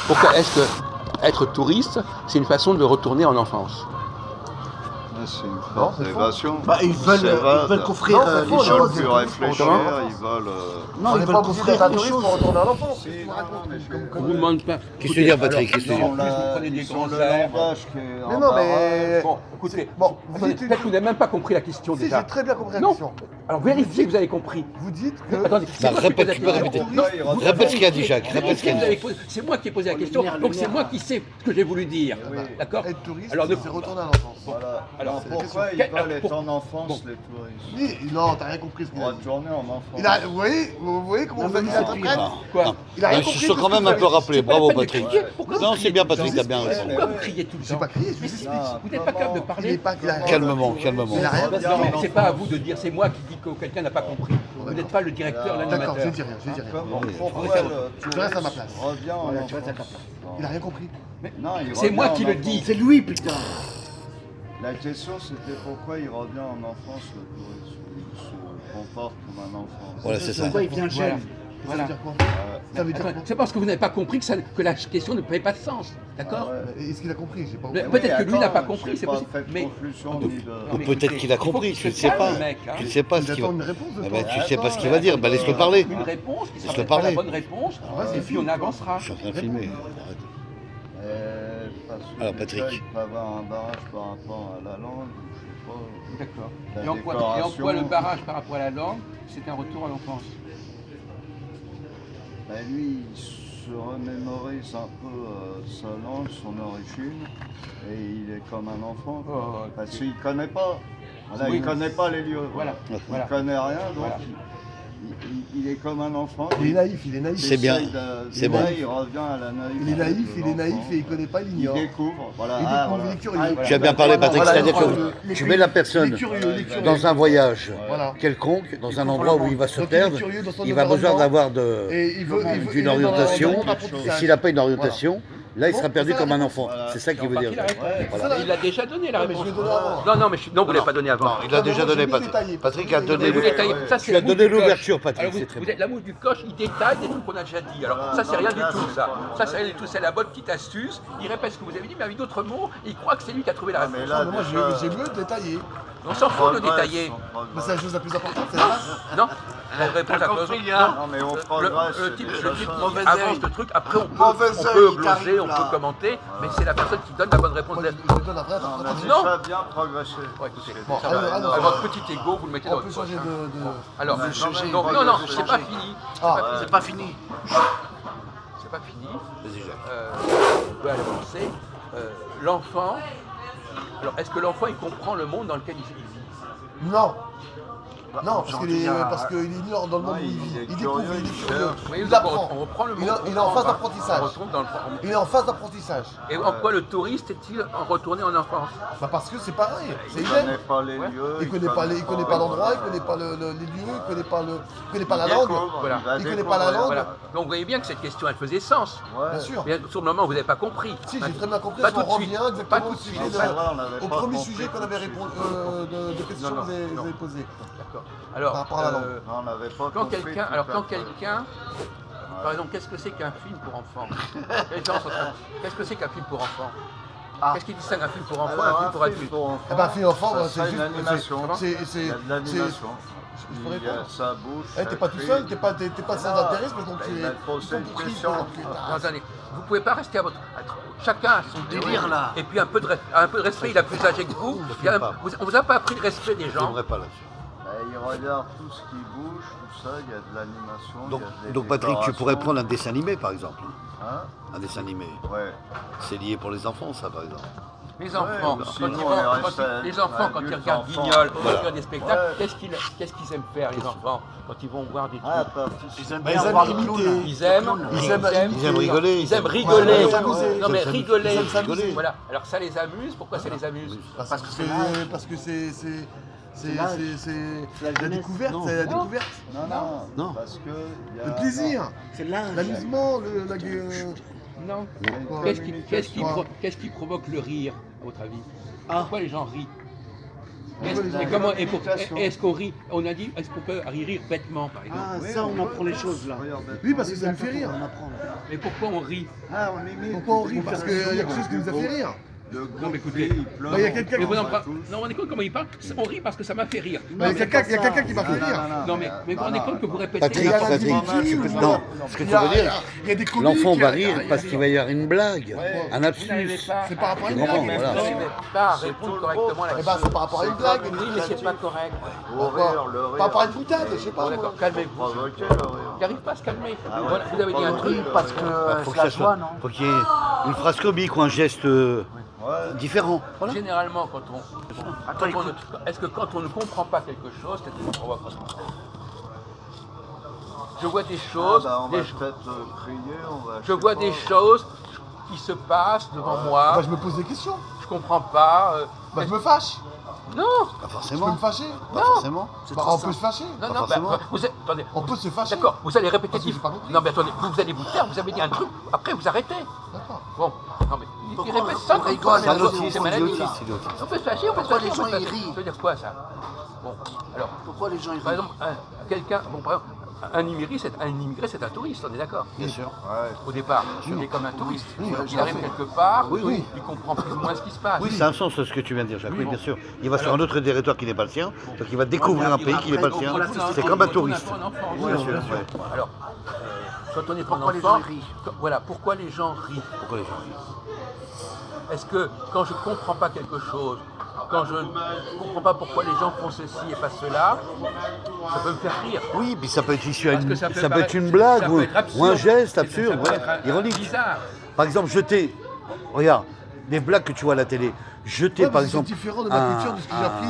Pourquoi est-ce que être touriste, c'est une façon de retourner en enfance? C'est une Non, forte c'est faux. évasion. Ils veulent qu'offrir Non, les ils veulent choses. plus réfléchir, ils veulent... Non, ils veulent qu'offrir des choses. pour retourner à l'enfance. On vous demande pas. Qu'est-ce que tu veux dire, Patrick? Qu'est-ce que tu veux dire? En plus, vous prenez des Ils grands ont le airs. langage qui est Mais en non, mais. Bon, écoutez, Bon, vous vous dites une- peut-être que vous n'avez même pas compris la question Si, déjà. j'ai très bien compris la Non. question. Alors vérifiez que vous avez compris. Vous dites que. Attendez, c'est moi qui répète, pose la tu peux question. répéter. Non, vous- Répète ce qu'il a dit, Jacques. Répète ce qu'il a dit. C'est moi qui ai posé la question, donc c'est moi qui sais ce que j'ai voulu dire. D'accord? Être touriste, Alors, ne- c'est retourner à l'enfance. Voilà. Alors, Alors c'est pourquoi la ils question. veulent être en enfance, Bon. les touristes? Oui, non, t'as rien compris ce qu'il a dit. Retourner en enfance. Vous voyez comment vous avez interprète? Quoi? Il a rien Je compris. suis quand même un peu rappelé. Bravo, Patrick. Pourquoi Non, vous c'est bien, criez Patrick, t'as bien raison. Pourquoi vous criez tout le J'ai temps? pas crié, je vous explique. Vous n'êtes pas capable de Il est parler? pas il a rien. Calmement, calmement. Il a rien. Non, mais c'est pas à vous de dire c'est moi qui dis que quelqu'un n'a pas compris. Vous n'êtes pas le directeur, D'accord, l'animateur. je dis rien, je dis rien. Pourquoi le Je reste à ma place. touriste revient en Voilà, enfance? tu restes à ta place. Il a rien compris. Non, il C'est revient moi en qui le enfance. dis. C'est lui, putain. La question c'était pourquoi il revient en enfance, le touriste. Il se comporte comme un enfant. Voilà, c'est ça. Pourquoi il vient jeune? Ça veut dire quoi? Ça veut dire quoi? C'est parce que vous n'avez pas compris que la question ne fait pas de sens. D'accord? Est-ce qu'il a compris? J'ai pas Mais compris. peut-être que lui n'a pas compris, c'est possible. Mais... Ou peut-être qu'il a compris, tu ne sais pas. Tu ne sais pas ce Il qu'il va. attend une réponse de Eh toi. ben, tu sais pas ce qu'il va dire. Ben, laisse-le parler. Une réponse qui sera Laisse-le peut-être pas la parler. bonne réponse, et puis on avancera. Je suis en train de filmer. Arrête. Alors, Patrick. Il peut avoir un barrage par rapport à la langue, je sais pas. D'accord. La Et en quoi le barrage par rapport à la langue, c'est un retour à l'enfance? Ben, lui, il se remémorise un peu sa langue, son origine, et il est comme un enfant. Oh, Parce qu'il ne connaît pas. Voilà, Oui. il ne connaît pas les lieux. Voilà. Il ne Voilà. connaît rien, donc Voilà. il est comme un enfant. Il est naïf, il est naïf. C'est bien. essaye de- C'est bon. là, il revient à la naïveté. Il est naïf, de il est naïf l'enfant. et il connaît pas, il Il ignore. découvre. Voilà. Il Ah, découvre, voilà. il est curieux. Tu as bien parlé, Patrick, Voilà, c'est-à-dire les que tu mets la personne Les curieux, les curieux. dans un voyage Voilà. quelconque, dans un endroit où il va se Donc, il est perdre, curieux dans son il va besoin environnement. d'avoir Et il veut une orientation, et apprentissage. s'il n'a pas une orientation, là il sera Bon, perdu c'est ça comme la un réponse. enfant. Voilà. C'est ça qu'il veut Par dire. qui la réponse? Voilà. Il l'a déjà donné la Non, mais réponse. je l'ai donné avant. Non, non, non, vous ne l'avez pas donné avant. Il a déjà donné, J'ai Patrick. détaillé. Patrick a donné. Mais vous détaillez. Ça, c'est Tu as l'amour donné du coche. l'ouverture, Patrick, Alors, c'est très vous bien. êtes l'amour du coche, il détaille des trucs qu'on a déjà dit. Alors, ça, c'est rien du tout, ça. Ça, c'est rien du tout. C'est la bonne petite astuce. Il répète ce que vous avez dit, mais avec d'autres mots, et il croit que c'est lui qui a trouvé la Ah, réponse. mais là, Non, moi j'ai mieux détaillé. On s'en fout de détailler. Mais c'est la chose la plus importante, c'est la base. Non, on répond à cause. Non, mais on progresse. Le type c'est déjà ça. avance le truc, après on Mauvais peut œil, il gloser, t'arrive, on là. peut commenter, mais c'est la personne qui donne la bonne réponse. Moi je donne la vraie On a interprétation. Non. déjà bien progressé. Ouais, écoutez, Bon, ça va. alors, Avec votre petit ego, vous le mettez dans On peut votre poche. changer hein. de. Alors, changer, non, on non, non, peut c'est pas changer. fini. Ah, C'est pas fini. C'est pas fini. Vas-y, Jacques. On peut aller avancer. L'enfant. Alors, est-ce que l'enfant il comprend le monde dans lequel il vit? Non. Non, aujourd'hui, parce qu'il ignore dans le monde où il vit. Il découvre, il est curieux. Oui, Il donc apprend. on reprend le Il mot. est en phase On d'apprentissage. retourne dans le. Il est en phase d'apprentissage. Et en quoi le touriste est-il retourné en enfance? Bah parce que c'est pareil, c'est Il ne idem. connaît pas les Ouais. lieux. Il connaît pas l'endroit, il connaît pas les lieux, il connaît pas la langue. Voilà. Il connaît pas la langue. Voilà. Donc vous voyez bien que cette question elle faisait sens. Bien sûr. Mais sur le moment vous n'avez pas compris. Si, j'ai très bien compris, Pas on tout de suite. revient Pas exactement tout au de sujet suite. de- Ça va, on avait au pas premier compris sujet qu'on tout avait de suite. répondu, de questions Non, que vous non. avez posées. D'accord. Alors, Par rapport à la langue. Non, on n'avait pas quand compris quelqu'un, tout alors à quand fait. quelqu'un, par exemple, qu'est-ce que c'est qu'un film pour enfants? Les gens sont en train- Qu'est-ce que c'est qu'un film pour enfants? Qu'est-ce qui distingue un film pour enfants et un Alors, film pour adultes? Eh ben, film enfant, ça c'est serait juste. une animation. c'est- Il y a de l'animation. Je peux Il y a répondre sa bouche. Eh, t'es pas tout seul, t'es pas sans intérêt, mais donc il a posé une question. Non, attendez, vous pouvez pas rester à votre. Chacun a son Délire, là. Et puis un peu de respect, il a plus âgé que vous. On vous a pas appris le respect des Je gens. n'aimerais pas là-dessus. Il regarde tout ce qui bouge, tout ça, il y a de l'animation. Donc, il y a des donc Patrick, tu pourrais décorations. prendre un dessin animé par exemple. Hein? Un dessin animé. Ouais. C'est lié pour les enfants, ça par exemple. Les enfants, ou quand sinon, ils, on est resté les enfants, quand ils adultes, regardent enfants. Guignol, quand ils Voilà. regardent des spectacles, Ouais. qu'est-ce qu'ils aiment faire, les enfants, quand ils vont voir des trucs? Ah, participe. Ils aiment Bah, bien ils voir aiment le imiter. clown. Ils aiment, Ils aiment rigoler. Ils aiment Ouais, rigoler. ils aiment s'amuser. Non mais Ils aiment rigoler. s'amuser. S'amuser. Voilà. Alors ça les amuse. Pourquoi ça les amuse? Parce que c'est l'âge. la découverte, Non. c'est la découverte. Non. Non. Parce que. il y a- Le plaisir, C'est l'âge. l'amusement, Non. Quoi Qu'est-ce qui provoque le rire, à votre avis? Pourquoi les gens rient? Est-ce qu'on rit? On a dit, est-ce qu'on peut rire bêtement, par exemple? Ah, ça, on apprend les choses là. Oui, parce que ça me fait rire. On apprend. Mais pourquoi on rit? Ah, on est Pourquoi on rit? Parce qu'il y a quelque chose qui nous a fait rire. Non, mais écoutez, Bah, il y a quelqu'un mais qui vous m'a en parlez- non, on est compte comment il parle? On rit parce que ça m'a fait rire. Il y a quelqu'un qui m'a fait rire. Non, mais vous vous rendez compte que vous répétez. Patrick, Patrick, non, ce que tu veux dire, Il y a des comiques. l'enfant va il y a- rire parce qu'il va y avoir une blague, un Vous n'arrivez lapsus. pas, C'est par rapport à une Non, blague. voilà. vous n'arrivez pas à répondre correctement à la Eh question. ben, c'est par rapport à une blague. Oui, mais c'est pas correct. Par rapport à une boutade, je sais pas. Bon, d'accord, calmez-vous. Provoquer le rire. Il n'arrive pas à se calmer. Voilà, vous avez dit un truc. Oui, parce que Faut c'est que la ça joie, soit, non? faut qu'il y ait une phrase comique ou un geste différent. Voilà. Généralement, est-ce que quand on ne comprend pas quelque chose, c'est une provocation? Je vois des choses, On va peut-être crier, on va... je vois des choses qui se passent devant moi. Bah, je me pose des questions. Je comprends pas. Bah, je me fâche. Non, Pas Je peux me forcément. fâcher. Pas forcément. Bah, on peut se fâcher. non, Pas non. forcément. Attendez. On peut se fâcher. D'accord. Vous allez répéter. Parce que j'ai pas compris. Non, mais attendez. Vous allez vous taire. Vous avez dit un truc. Après, vous arrêtez. D'accord. Bon. Non, mais il Pourquoi répète on ça comme rigole, ça. C'est un autisme, C'est maladif. c'est autiste. On peut se fâcher. On peut se Pourquoi fâcher. les on gens, peut se ils fâcher. rient? Ça veut dire quoi ça? Bon. Alors. Pourquoi les gens ils Par rient? exemple, quelqu'un, bon, par exemple, un immigré, c'est un touriste, on est d'accord? Bien sûr. Au départ, il est comme un touriste. Oui, Il arrive quelque part, Oui. il comprend plus ou moins ce qui se passe. Oui, c'est un sens ce que tu viens de dire, Jacques. Oui, bien sûr. Il va sur un autre territoire qui n'est pas le sien, donc il va découvrir un pays qui n'est pas le sien. C'est comme un touriste. Bien sûr. Alors, quand on est un Pourquoi les enfant, gens rient? voilà, pourquoi les gens rient? Pourquoi les gens rient? Est-ce que quand je ne comprends pas quelque chose, quand je ne comprends pas pourquoi les gens font ceci et pas cela, ça peut me faire rire. Oui, puis ça peut être issu à Parce une, que ça peut peut être paraître- une blague ça ou, peut être absurde. ou un geste Ça absurde, peut voilà, être ironique. bizarre. Par exemple, jeter, regarde, des blagues que tu vois à la télé, jeter Ouais, par mais c'est exemple différent de ma culture, de ce que j'ai appris.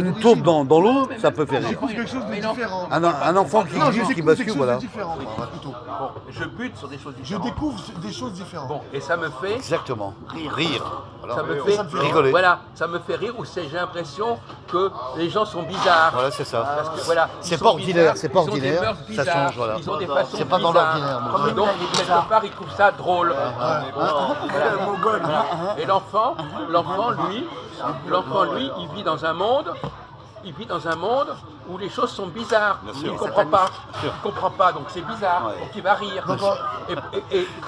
une d'origine. taupe dans l'eau, ça peut faire rire. J'écoute quelque chose de Mais non. différent. Un enfant qui Non, je glisse, qui découvre quelque bascule, chose voilà. de différent, plutôt. Bon, je bute sur des choses Je différentes. découvre des choses différentes. Bon, et ça me fait Exactement. Rire. ça me Voilà. fait Rigoler. Voilà, ça me fait rire ou j'ai l'impression que les gens sont bizarres. Voilà, c'est ça. Parce que, voilà, ils C'est sont pas ordinaire, bizarres, c'est pas ils ont des ordinaire, mœurs ça bizarres, change, voilà. Ils ont des façons C'est pas dans bizarres. l'ordinaire, non. Comme donc, quelque part, ils trouvent ça drôle. Voilà. Et l'enfant, lui, il vit dans un monde. Il vit dans un monde où les choses sont bizarres. Il ne comprend pas. Il ne comprend pas, donc c'est bizarre. Ouais. Donc il va rire.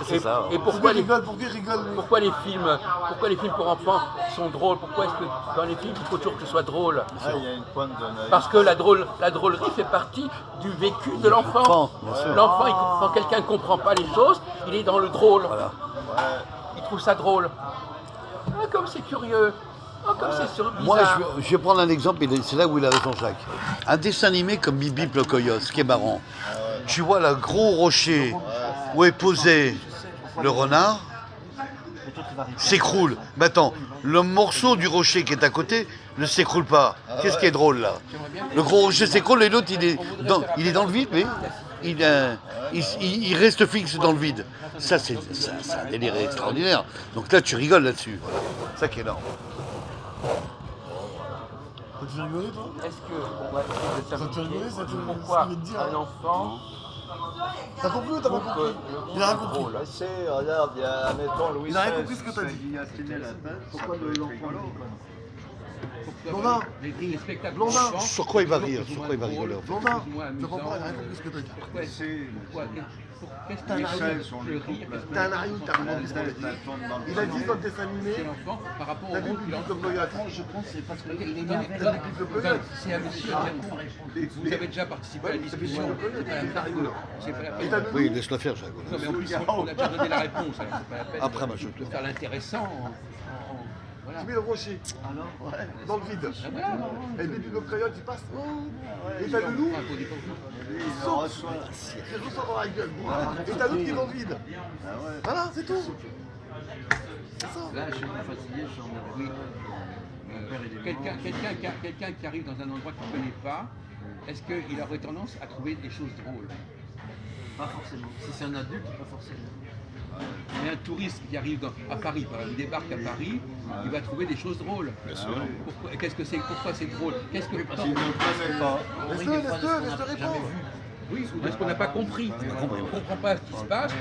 C'est ça, ouais. Et pourquoi les Pourquoi il rigole lui pourquoi les films pour enfants sont drôles? Pourquoi est-ce que dans les films il faut toujours que ce soit drôle? Il y a une pointe de naïveté. Parce que la drôlerie fait partie du vécu de l'enfant. L'enfant, bien sûr. L'enfant, quand quelqu'un ne comprend pas les choses, il est dans le drôle. Voilà. Il trouve ça drôle. Ah, comme c'est curieux. Ah, comme c'est bizarre. Moi, je vais prendre un exemple, et c'est là où il a raison, Jacques. Un dessin animé comme Bibi le Coyote, ce qui est marrant. Tu vois le gros rocher où est posé le renard, s'écroule. Mais attends, le morceau du rocher qui est à côté ne s'écroule pas. Qu'est-ce qui est drôle là? Le gros rocher s'écroule et l'autre il est dans le vide, mais il reste fixe dans le vide. Ça, c'est un délire extraordinaire. Donc là, tu rigoles là-dessus. Ça qui est énorme. Tu veux rigoler toi? Est-ce que Ça te fait rigoler, ça te pourquoi ce qu'il veut te dire, un enfant T'as compris ou t'as pas compris? Il a rien compris. Mais c'est, regarde, il y a, mettons, Louis Il a rien XVI compris ce que t'as dit. guillotiner la tête, Pourquoi ça peut être l'enfant rigolo. Blondin. les spectacles Blondin. d'enfants, Sur quoi il va rire? plus ou Sur moins quoi il va drôles, rigoler? Blondin, plus ou moins je comprends, il a rien amusants. compris ce que t'as dit. Pourquoi est-ce qu'est-ce T'as qui un fait arrière, le rire? T'as un arrière, t'as rien compris ce que t'as dit. Il a dit dans le dessin animé, C'est l'enfant par rapport au t'as vu rôle qu'il Bibi le Coyote. Je pense que c'est parce qu'il est Attendez, énervé. attendez, Bibi le Coyote. c'est à monsieur de répondre. Vous avez déjà participé à la discussion. C'est pas la peine. C'est pas la Et t'as peine. le Oui, loup. laisse-le faire, Jacques. Non, mais en plus, on a déjà donné la réponse, alors c'est pas la peine Après, moi, je de faire l'intéressant. Voilà. Tu mets le rocher dans le vide. Ah, voilà. Et Bibi le Coyote, il passe. Et t'as le loup, il saute. Il ressort dans la gueule. Et t'as l'autre qui est dans le vide. Voilà, c'est tout. C'est ça. Là, je suis fatigué, je suis en oui. Mon père, il est Quelqu'un qui arrive dans un endroit qu'il ne connaît pas, est-ce qu'il aurait tendance à trouver des choses drôles? Pas forcément. Si c'est un adulte, pas forcément. Mais un touriste qui arrive à Paris, par exemple, il débarque à Paris, il va trouver des choses drôles. Qu'est-ce que c'est? Pourquoi c'est drôle? Qu'est-ce que S'il ne le connaît pas. Laisse-le répondre. Oui, parce qu'on n'a pas compris. On ne comprend pas ce qui se passe.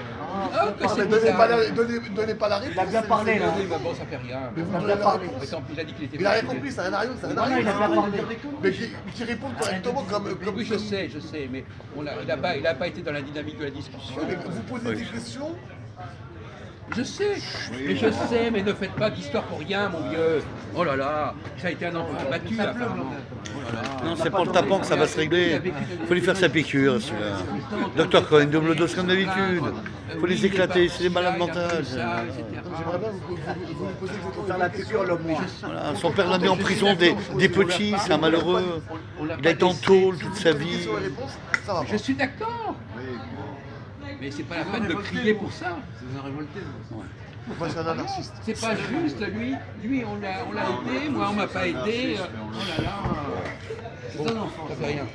Ah, que Ah, c'est mais donnez pas, bizarre. donnez pas la réponse. Il a bien parlé là. Oui, bah bon, ça fait rien. Mais vous Il a donnez bien la parlé. réponse. Attends, il a dit qu'il était Il a rien fatigué. compris, ça n'a rien arrivé, ça n'a Non, rien il a bien parlé. Mais qui répond correctement comme Oui, je sais, mais il n'a pas été dans la dynamique de la discussion. Mais vous posez des questions. Je sais, mais ne faites pas d'histoire pour rien, mon vieux. Oh là là, ça a été un enfant battu. apparemment. Non, c'est pas le tapant que ça va se régler. Faut lui faire sa piqûre, celui-là. Docteur Cohen, double dose comme d'habitude. Faut les éclater, c'est des malades mentales. J'aimerais bien vous lui poser exactement Faire la piqûre le mois. Voilà, son père l'a mis en prison des petits, c'est un malheureux. Il a été en tôle toute sa vie. question et réponse, ça va pas. Je suis d'accord, mais c'est pas la peine de crier pour ça. Moi, je suis un anarchiste. C'est pas juste, lui on l'a aidé, moi on m'a pas aidé. Oh là là, c'est un enfant, ça fait rien.